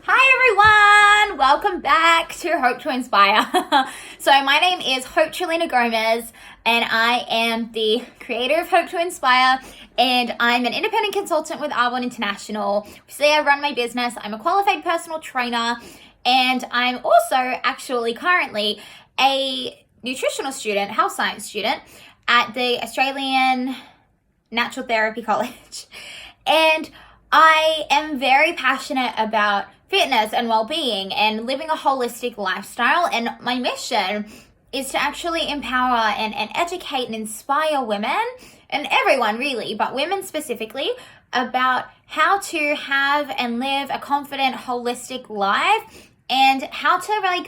Hi everyone! Welcome back to Hope to Inspire. So my name is Hope Trilina Gomez and I am the creator of Hope to Inspire and I'm an independent consultant with Arbonne International. See, I run my business. I'm a qualified personal trainer and I'm also actually currently a nutritional student, health science student at the Australian Natural Therapy College. And I am very passionate about fitness and well-being and living a holistic lifestyle. And my mission is to actually empower and educate and inspire women and everyone really, but women specifically, about how to have and live a confident, holistic life and how to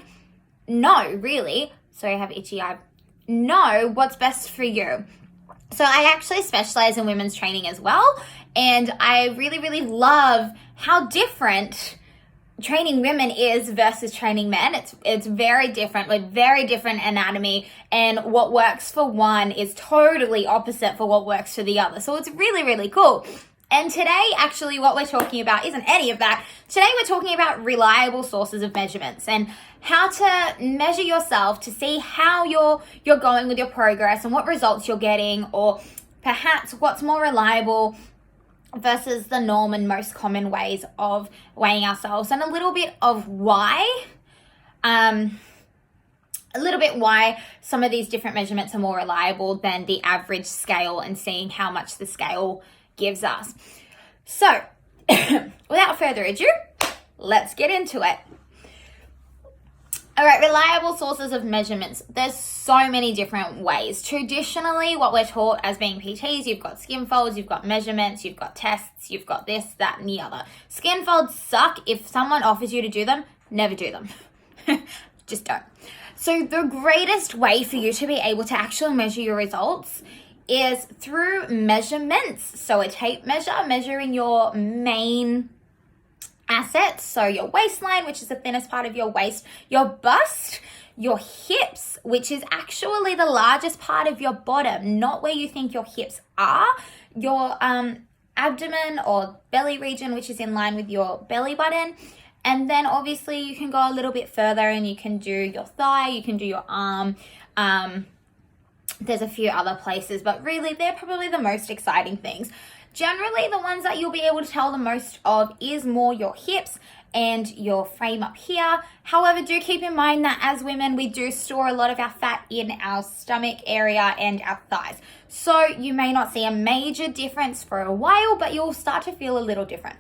know what's best for you. So I actually specialize in women's training as well. And I really, really love how different training women is versus training men. It's very different with very different anatomy, and what works for one is totally opposite for what works for the other. So it's really, really cool. And today, actually, what we're talking about isn't any of that. Today, we're talking about reliable sources of measurements and how to measure yourself to see how you're going with your progress and what results you're getting, or perhaps what's more reliable versus the norm and most common ways of weighing ourselves, and a little bit why some of these different measurements are more reliable than the average scale, and seeing how much the scale gives us. So without further ado, let's get into it. All right, reliable sources of measurements. There's so many different ways. Traditionally, what we're taught as being PTs, you've got skin folds, you've got measurements, you've got tests, you've got this, that, and the other. Skin folds suck. If someone offers you to do them, never do them. Just don't. So the greatest way for you to be able to actually measure your results is through measurements. So a tape measure, measuring your main assets, so your waistline, which is the thinnest part of your waist, your bust, your hips, which is actually the largest part of your bottom, not where you think your hips are, your abdomen or belly region, which is in line with your belly button. And then obviously you can go a little bit further and you can do your thigh, you can do your arm. There's a few other places, but really they're probably the most exciting things. Generally, the ones that you'll be able to tell the most of is more your hips and your frame up here. However, do keep in mind that as women, we do store a lot of our fat in our stomach area and our thighs. So you may not see a major difference for a while, but you'll start to feel a little different.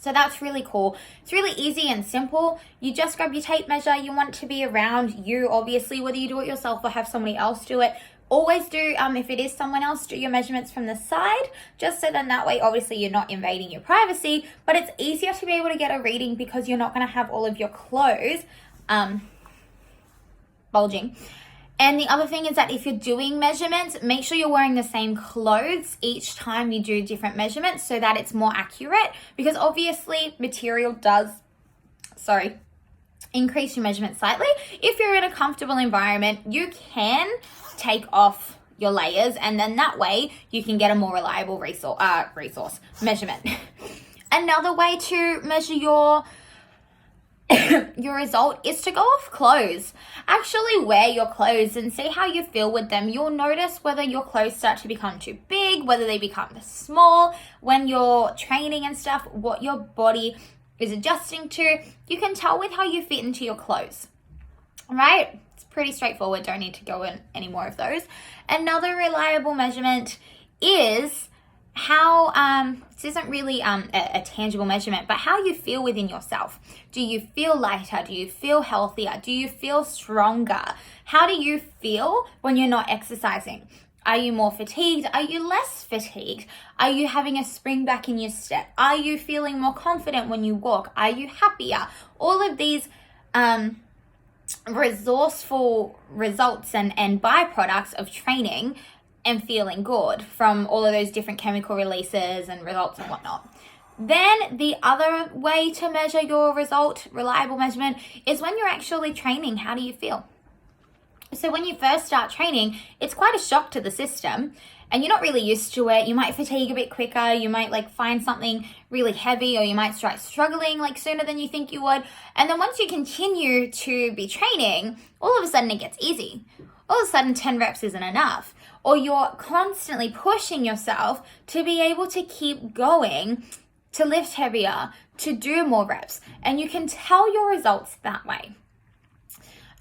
So that's really cool. It's really easy and simple. You just grab your tape measure. You want it to be around you, obviously, whether you do it yourself or have somebody else do it. Always do, if it is someone else, do your measurements from the side, just so then that way, obviously, you're not invading your privacy, but it's easier to be able to get a reading because you're not going to have all of your clothes bulging. And the other thing is that if you're doing measurements, make sure you're wearing the same clothes each time you do different measurements so that it's more accurate, because obviously material does, increase your measurement slightly. If you're in a comfortable environment, you can take off your layers, and then that way you can get a more reliable resource measurement. Another way to measure your result is to go off clothes. Actually wear your clothes and see how you feel with them. You'll notice whether your clothes start to become too big, whether they become small when you're training and stuff, what your body is adjusting to. You can tell with how you fit into your clothes, right? Pretty straightforward, don't need to go in any more of those. Another reliable measurement is how, this isn't really a tangible measurement, but how you feel within yourself. Do you feel lighter? Do you feel healthier? Do you feel stronger? How do you feel when you're not exercising? Are you more fatigued? Are you less fatigued? Are you having a spring back in your step? Are you feeling more confident when you walk? Are you happier? All of these resourceful results and byproducts of training and feeling good from all of those different chemical releases and results and whatnot. Then the other way to measure your result, reliable measurement, is when you're actually training. How do you feel? So when you first start training, it's quite a shock to the system. and you're not really used to it, you might fatigue a bit quicker, you might like find something really heavy, or you might start struggling like sooner than you think you would. And then once you continue to be training, all of a sudden it gets easy. All of a sudden 10 reps isn't enough, or you're constantly pushing yourself to be able to keep going, to lift heavier, to do more reps, and you can tell your results that way.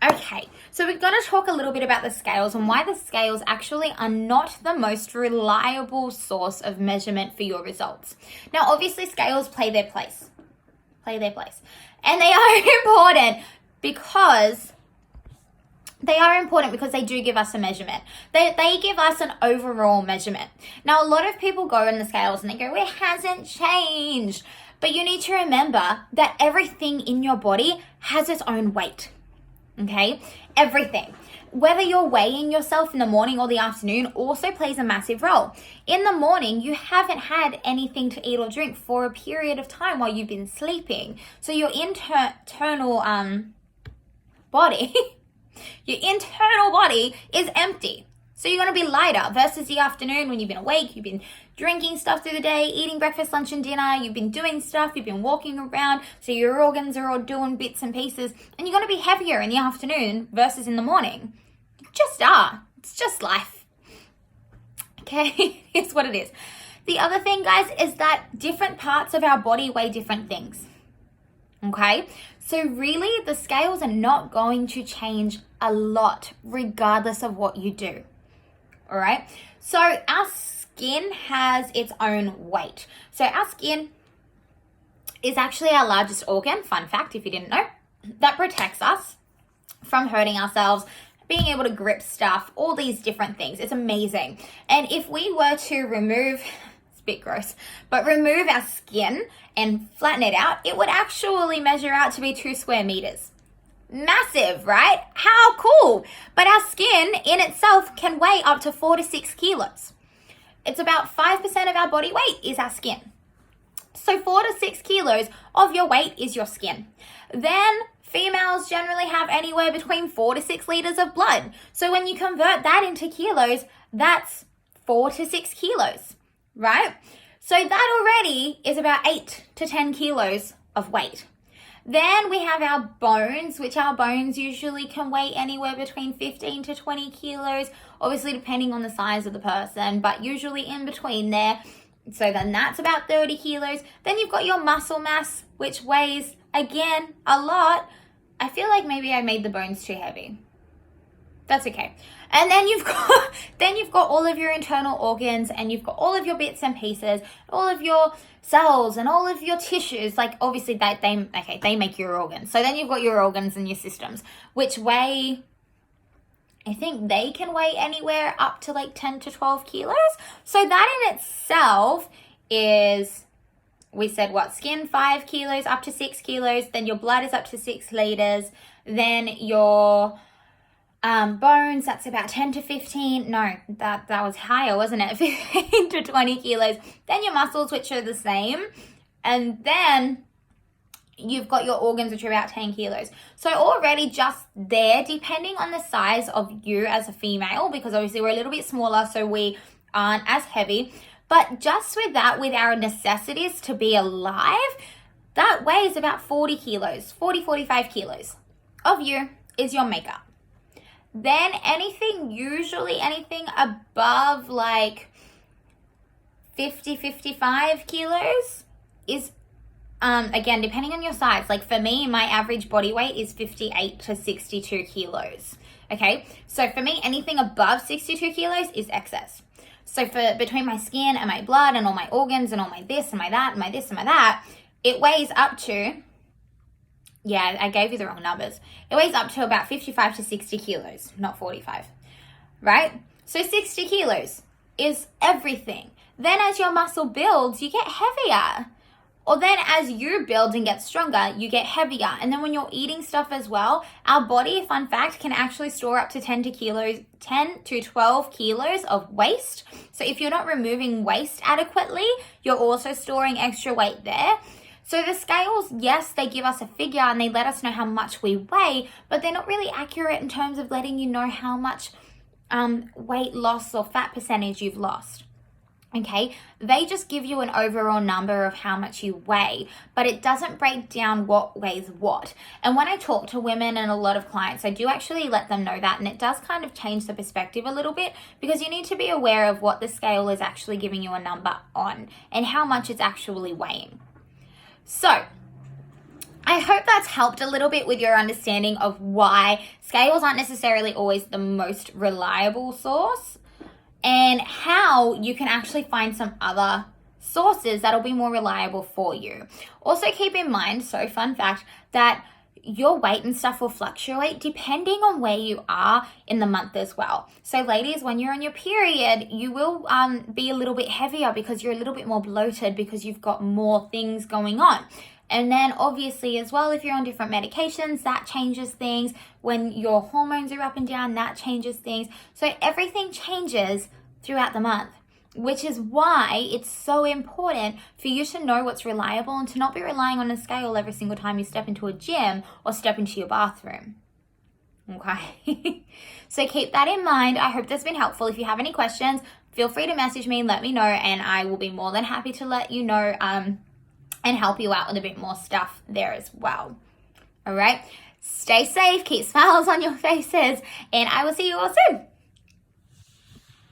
Okay, so we're going to talk a little bit about the scales and why the scales actually are not the most reliable source of measurement for your results. Now, obviously, scales play their place. And they are important because they do give us a measurement. They give us an overall measurement. Now, a lot of people go in the scales and they go, it hasn't changed. But you need to remember that everything in your body has its own weight. Okay, everything. Whether you're weighing yourself in the morning or the afternoon also plays a massive role. In the morning, you haven't had anything to eat or drink for a period of time while you've been sleeping. So your internal body, is empty. So you're going to be lighter versus the afternoon when you've been awake, you've been drinking stuff through the day, eating breakfast, lunch, and dinner, you've been doing stuff, you've been walking around, so your organs are all doing bits and pieces, and you're going to be heavier in the afternoon versus in the morning. You just are. It's just life. Okay, here's what it is. The other thing, guys, is that different parts of our body weigh different things. Okay, so really the scales are not going to change a lot regardless of what you do. All right, so our skin has its own weight. So our skin is actually our largest organ, fun fact if you didn't know, that protects us from hurting ourselves, being able to grip stuff, all these different things. It's amazing. And if we were to remove, it's a bit gross, but remove our skin and flatten it out, it would actually measure out to be 2 square meters. Massive, right? How cool. But our skin in itself can weigh up to 4 to 6 kilos. It's about 5% of our body weight is our skin. So 4 to 6 kilos of your weight is your skin. Then females generally have anywhere between 4 to 6 liters of blood. So when you convert that into kilos, that's 4 to 6 kilos, right? So that already is about 8 to 10 kilos of weight. Then we have our bones, which our bones usually can weigh anywhere between 15 to 20 kilos, obviously depending on the size of the person, but usually in between there. So then that's about 30 kilos. Then you've got your muscle mass, which weighs, again, a lot. I feel like maybe I made the bones too heavy. That's okay. And then you've got all of your internal organs, and you've got all of your bits and pieces, all of your cells and all of your tissues. Like obviously they make your organs. So then you've got your organs and your systems, which weigh, I think they can weigh anywhere up to like 10 to 12 kilos. So that in itself is, we said what, skin 5 kilos up to 6 kilos, then your blood is up to 6 liters, then your bones, that's about 10 to 15, no, that was higher, wasn't it? 15 to 20 kilos. Then your muscles, which are the same, and then you've got your organs, which are about 10 kilos. So already just there, depending on the size of you as a female, because obviously we're a little bit smaller, so we aren't as heavy, but just with that, with our necessities to be alive, that weighs about 40 kilos, 45 kilos of you is your makeup. Then usually anything above like 55 kilos is, again, depending on your size. Like for me, my average body weight is 58 to 62 kilos. Okay, so for me, anything above 62 kilos is excess. So for between my skin and my blood and all my organs and all my this and my that and my this and my that, it weighs up to, yeah, I gave you the wrong numbers. It weighs up to about 55 to 60 kilos, not 45, right? So 60 kilos is everything. Then as your muscle builds, you get heavier. Or then as you build and get stronger, you get heavier. And then when you're eating stuff as well, our body, fun fact, can actually store up to 10 to 12 kilos of waste. So if you're not removing waste adequately, you're also storing extra weight there. So the scales, yes, they give us a figure and they let us know how much we weigh, but they're not really accurate in terms of letting you know how much weight loss or fat percentage you've lost. Okay, they just give you an overall number of how much you weigh, but it doesn't break down what weighs what. And when I talk to women and a lot of clients, I do actually let them know that, and it does kind of change the perspective a little bit, because you need to be aware of what the scale is actually giving you a number on and how much it's actually weighing. So I hope that's helped a little bit with your understanding of why scales aren't necessarily always the most reliable source, and how you can actually find some other sources that'll be more reliable for you. Also keep in mind, so fun fact, that your weight and stuff will fluctuate depending on where you are in the month as well. So ladies, when you're on your period, you will be a little bit heavier because you're a little bit more bloated because you've got more things going on. And then obviously as well, if you're on different medications, that changes things. When your hormones are up and down, that changes things. So everything changes throughout the month, which is why it's so important for you to know what's reliable and to not be relying on a scale every single time you step into a gym or step into your bathroom. Okay? So keep that in mind. I hope that's been helpful. If you have any questions, feel free to message me and let me know, and I will be more than happy to let you know and help you out with a bit more stuff there as well. All right, stay safe, keep smiles on your faces, and I will see you all soon.